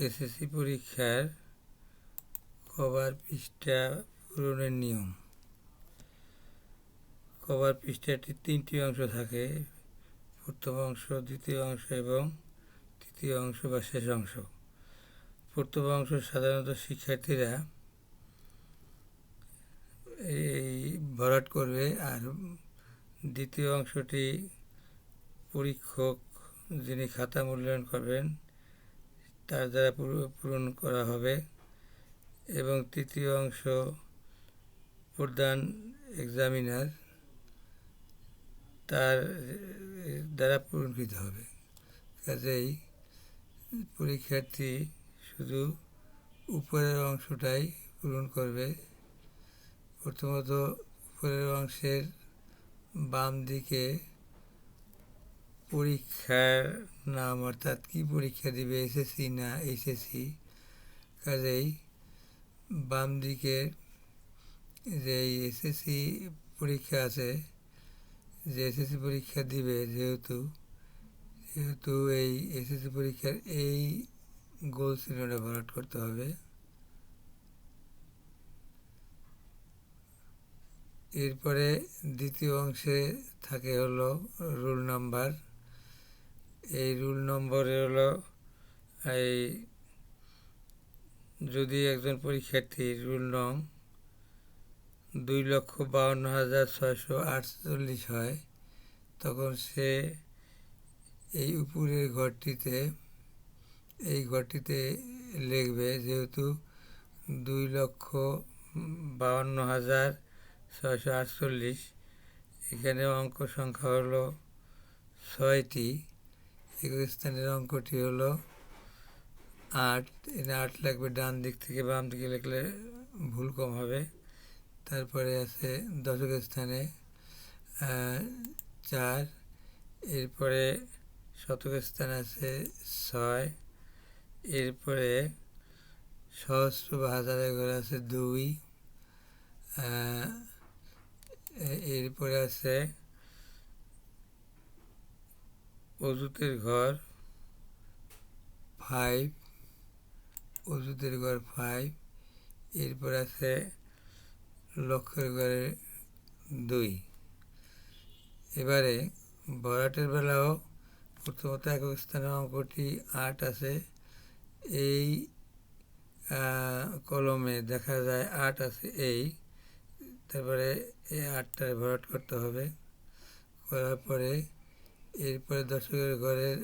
SSC পরীক্ষার cover পৃষ্ঠা পূরণের নিয়ম। কভার পৃষ্ঠাটি 3টি অংশ থাকে, প্রথম অংশ, দ্বিতীয় অংশ এবং তৃতীয় অংশ বা শেষ অংশ। প্রথম অংশ সাধারণত শিক্ষার্থীরা এই ভরাট করবে, আর দ্বিতীয় অংশটি পরীক্ষক যিনি খাতা মূল্যায়ন করবেন তার দ্বারা পূরণ করা হবে, এবং তৃতীয় অংশ প্রধান এক্সামিনার তার দ্বারা পূরণকৃত হবে। কাজেই পরীক্ষার্থী শুধু উপরের অংশটাই পূরণ করবে। প্রথমত উপরের অংশের বাম দিকে পরীক্ষার নাম, অর্থাৎ কি পরীক্ষা দিবে, এসএসসি না এইচএসসি। কাজেই বাম দিকে যে এসএসসি পরীক্ষা আছে, যে এসএসসি পরীক্ষা দিবে, যেহেতু এই এসএসসি পরীক্ষার এই গোল চিহ্নটা ভরাট করতে হবে। এরপরে দ্বিতীয় অংশে থাকে হলো রোল নাম্বার। এই রোল নম্বরে হলো এই যদি একজন পরীক্ষার্থীর রোল নং 2,52,648 হয়, তখন সে এই উপরের ঘরটিতে লিখবে, যেহেতু 2,52,648, এখানে অঙ্ক সংখ্যা হলো 6টি, একক স্থানের অঙ্কটি হলো 8। 8 লাগবে ডান দিক থেকে, বাম দিকে লিখলে ভুল কম হবে। তারপরে আছে দশক স্থানে 4, এরপরে শতক স্থানে আছে 6, এরপরে সহস্র বা হাজারের ঘরে আছে 2, এরপরে আছে অযুতের ঘর 5, অযুতের ঘর 5, এরপর আছে লক্ষের ঘরে 2। এবারে ভরাটের বেলাও প্রথমত একক স্থানের অঙ্কটি 8 আছে, এই কলমে দেখা যায় 8 আছে এই, তারপরে এই 8টায় ভরাট করতে হবে। করার পরে এরপরে দশকের ঘরের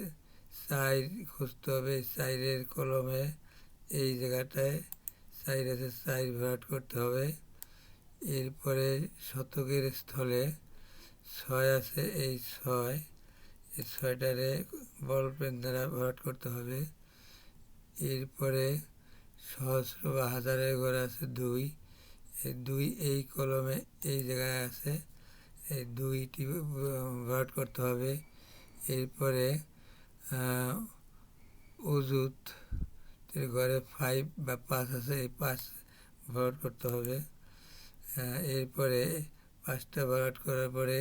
4 খুঁজতে হবে। 4-এর কলমে এই জায়গাটায় 4 আছে, 4 ভরাট করতে হবে। এরপরে শতকের স্থলে 6 আছে, এই 6টারে বল পেন দ্বারা ভরাট করতে হবে। এরপরে সহস্র বা হাজারের ঘরে আছে 2, এই 2 এই কলমে এই জায়গায় আছে, এই 2টি ভরাট করতে হবে। এরপরে অযুতের ঘরে 5 বা 5 আছে, এই 5 ভরাট করতে হবে। এরপরে 5টা ভরাট করার পরে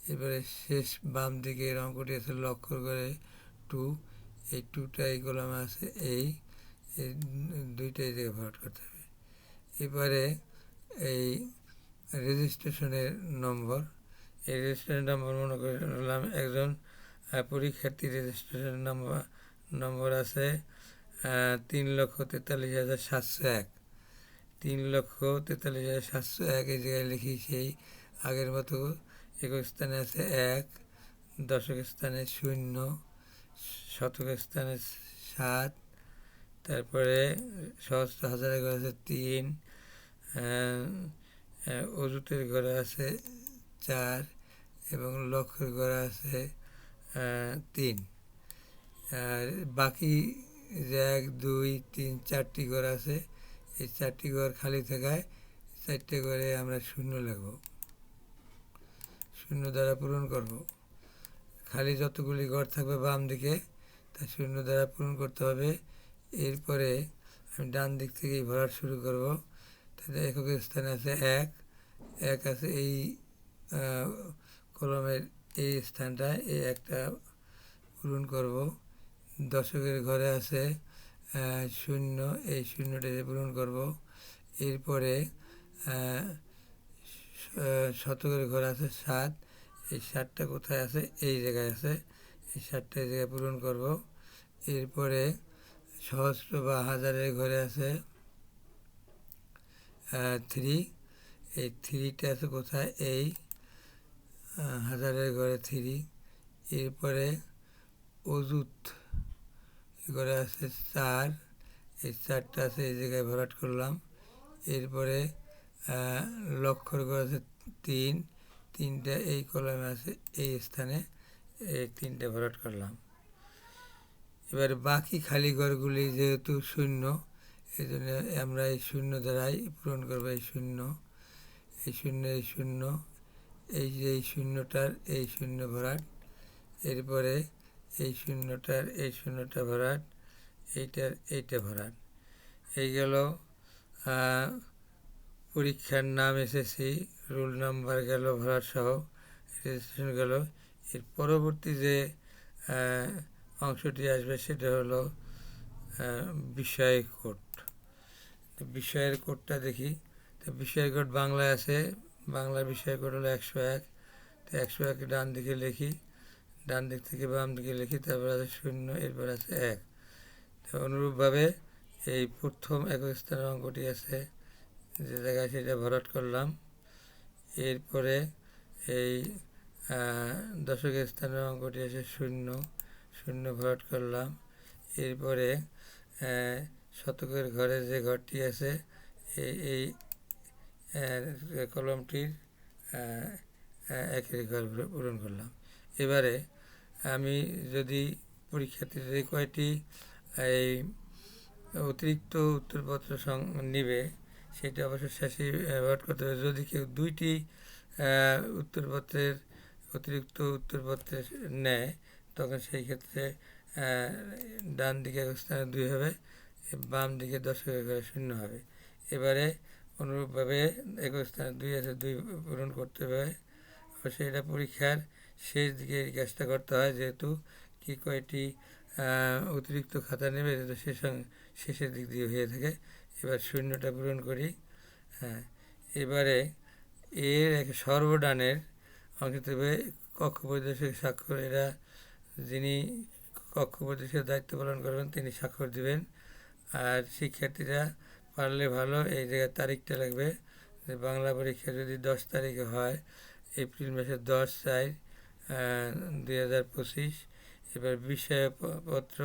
এরপরে শেষ বাম দিকের অঙ্কটি আছে লক্ষর ঘরে 2, এই 2টা এই কলমে আছে, এই 2টাই জায়গায় ভরাট করতে হবে। এবারে এই রেজিস্ট্রেশনের নম্বর, এই রেজিস্ট্রেশন নম্বর মনে করলাম একজন পরীক্ষার্থীর রেজিস্ট্রেশন নম্বর আছে 3,43,701। 3,43,701 এই জায়গায় লিখি সেই আগের মতো। একক স্থানে আছে 1, দশক স্থানে 0, শতক স্থানে 7, তারপরে সহস্র হাজারের ঘরে আছে 3, অযুতের ঘরে আছে 4 এবং লক্ষের ঘরে আছে 3। আর বাকি যে 1, 2, 3, 4টি ঘর আছে, এই 4টি ঘর খালি থাকায় 4টে ঘরে আমরা 0 লিখব, 0 দ্বারা পূরণ করব। খালি যতগুলি ঘর থাকবে বাম দিকে তা 0 দ্বারা পূরণ করতে হবে। এরপরে আমি ডান দিক থেকেই ভরাট শুরু করব। তাহলে একক স্থানে আছে 1 আছে, এই কলমের এই স্থানটায় এই একটা পূরণ করব। দশকের ঘরে আছে শূন্য, এই শূন্যটা পূরণ করব। এরপরে শতকের ঘর আছে 7, এই 7টা কোথায় আছে? এই জায়গায় আছে, এই 7টা এই জায়গায় পূরণ করব। এরপরে সহস্র বা হাজারের ঘরে আছে 3, এই 3টা আছে কোথায়? এই হাজারের ঘরে 3। এরপরে অযুত ঘরে আছে 4, এই 4টা আছে এই জায়গায় ভরাট করলাম। এরপরে লক্ষর ঘর আছে 3, 3টা এই কলমে আছে, এই স্থানে এই 3টে ভরাট করলাম। এবার বাকি খালি ঘরগুলি যেহেতু শূন্য, এই জন্য আমরা এই শূন্য দ্বারাই পূরণ করবো। এই শূন্য, এই শূন্য, এই শূন্য, এই যে এই শূন্যটার এই শূন্য ভরাট। এরপরে এই শূন্যটার এই শূন্যটা ভরাট, এইটার এইটা ভরাট। এই গেল পরীক্ষার নাম এসএসসি, রোল নাম্বার গেল ভরাট সহ, রেজিস্ট্রেশন গেল। এর পরবর্তী যে অংশটি আসবে সেটা হলো বিষয় কোড। বিষয়ের কোডটা দেখি। তো বিষয়ের কোড বাংলায় আছে, বাংলা বিষয় কোড হলো 101। তো 101 ডান দিকে লিখি, ডান দিক থেকে বাম দিকে লিখি, তারপর আছে 0, এরপর আছে 1। তো অনুরূপভাবে এই প্রথম একক স্থানের অঙ্কটি আছে যে জায়গায়, সেটা ভরাট করলাম। এরপরে এই দশকের স্থানের অঙ্কটি আছে 0, 0 ভরাট করলাম। এরপরে শতকের ঘরে যে ঘরটি আছে এই কলমটির একের ঘর পূরণ করলাম। এবারে আমি যদি পরীক্ষার্থীদের কয়টি এই অতিরিক্ত উত্তরপত্র নিবে সেটা অবশ্য শেষে ভরাট করতে হবে। যদি কেউ 2টি অতিরিক্ত উত্তরপত্রের নেয়, তখন সেই ক্ষেত্রে ডান দিকে এক স্থানে 2 হবে, বাম দিকে দশকের ঘরে 0 হবে। এবারে অনুরূপভাবে এক স্থানে 2 আছে, 2 পূরণ করতে হবে। অবশ্যই এটা পরীক্ষার শেষ দিকে এই কাজটা করতে হয়, যেহেতু কি কয়টি অতিরিক্ত খাতা নেবে এটা শেষের দিক দিয়ে হয়ে থাকে। এবার 0টা পূরণ করি। হ্যাঁ, এবারে এর সর্বডানের অংশ দেবে কক্ষ পরিদর্শক স্বাক্ষর। এরা যিনি কক্ষ পরিদর্শকের দায়িত্ব পালন করবেন তিনি স্বাক্ষর দিবেন। আর শিক্ষার্থীরা পারলে ভালো এই জায়গায় তারিখটা লাগবে। বাংলা পরীক্ষা যদি 10 তারিখে হয়, এপ্রিল মাসের 10/4/2025। এবার বিষয়পত্র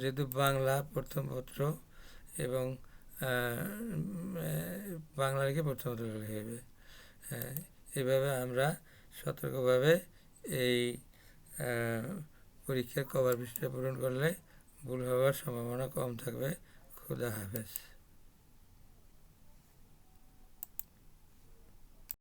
যেহেতু বাংলা প্রথম পত্র, এবং বাংলা লিখে প্রথম পত্র লিখে হবে। এভাবে আমরা সতর্কভাবে এই পরীক্ষার কভার পৃষ্ঠা পূরণ করলে ভুল হওয়ার সম্ভাবনা কম থাকবে। খুদা হাফেজ।